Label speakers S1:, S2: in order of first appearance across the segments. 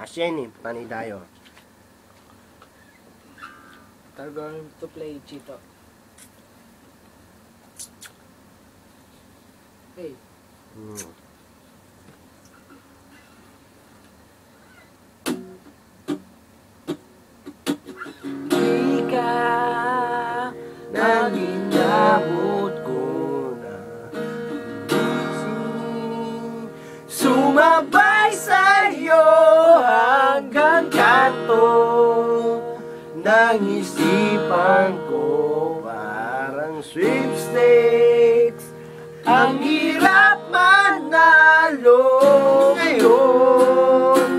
S1: Asieni, panidayo.
S2: We're going to play Chito. Hey. Di ka
S1: Nang inabot ko na sumabay sa'yo hanggang kanto ng isipan ko, parang sweepstakes. Ang hirap manalo ngayon.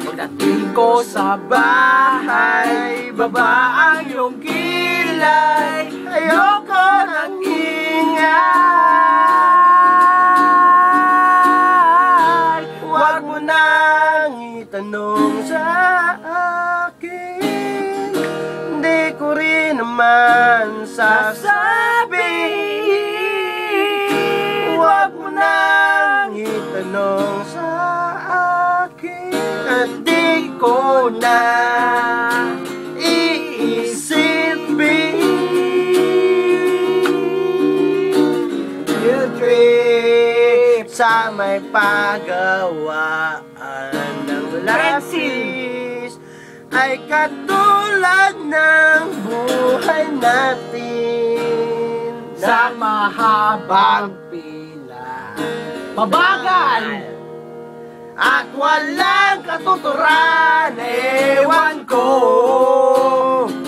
S1: Pagdating ko sa bahay, baba ang iyong kilay, ayoko ng ingay. Huwag mo nang itanong sa akin, hindi ko rin naman sasabihin. Huwag mo nang itanong sa akin, at di ko na iisipin. Field trip sa may pagawaan ng lapis ay katulad ng buhay natin
S2: sa mahabang pila. Mabagal!
S1: At walang katuturan, ewan ko.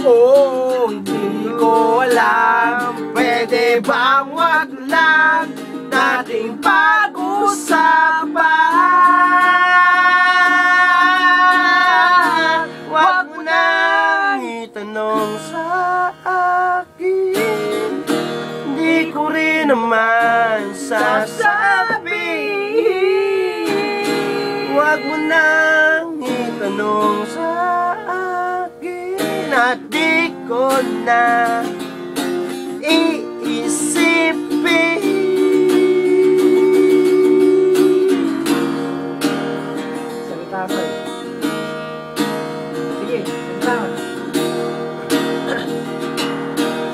S2: Oh, hindi ko alam.
S1: Pwede bang wag lang nating pag-usapan? Wag mo nang itanong sa akin, di ko rin naman sasabihin. Wag mo nang itanong sa akin, at di ko na iisipin.
S2: Salita ka. Sige, salita ka.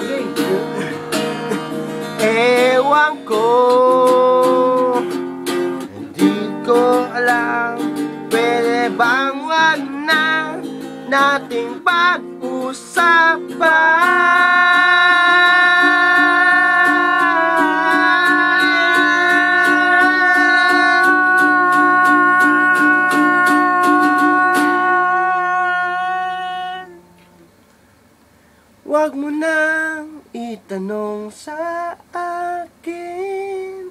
S2: Sige.
S1: Ewan ko, hindi ko alam. Pwede bang wag na nating pag-usapan? Wag mo nang itanong sa akin,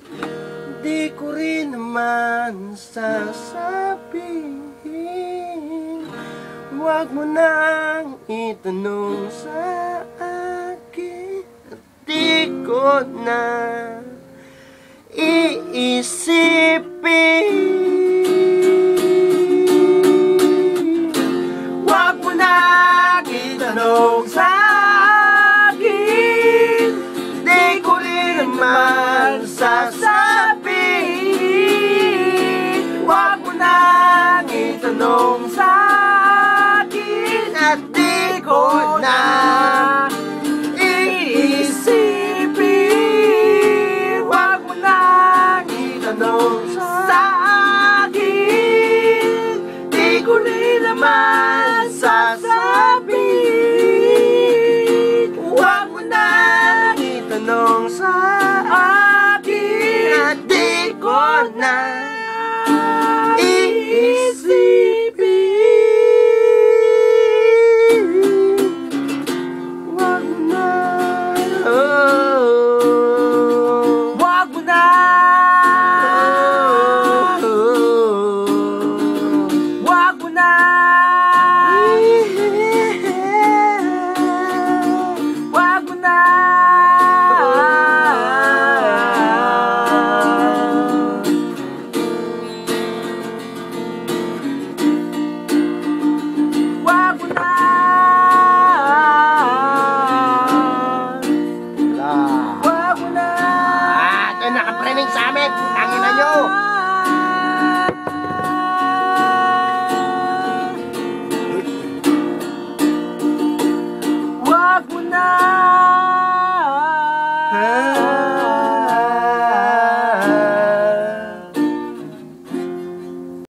S1: di ko rin naman sasabihin. Wag mo nang itanong sa akin, di ko na iisipin. Wag mo nang itanong sa akin, di ko rin naman sasabihin. Wag mo nang itanong sa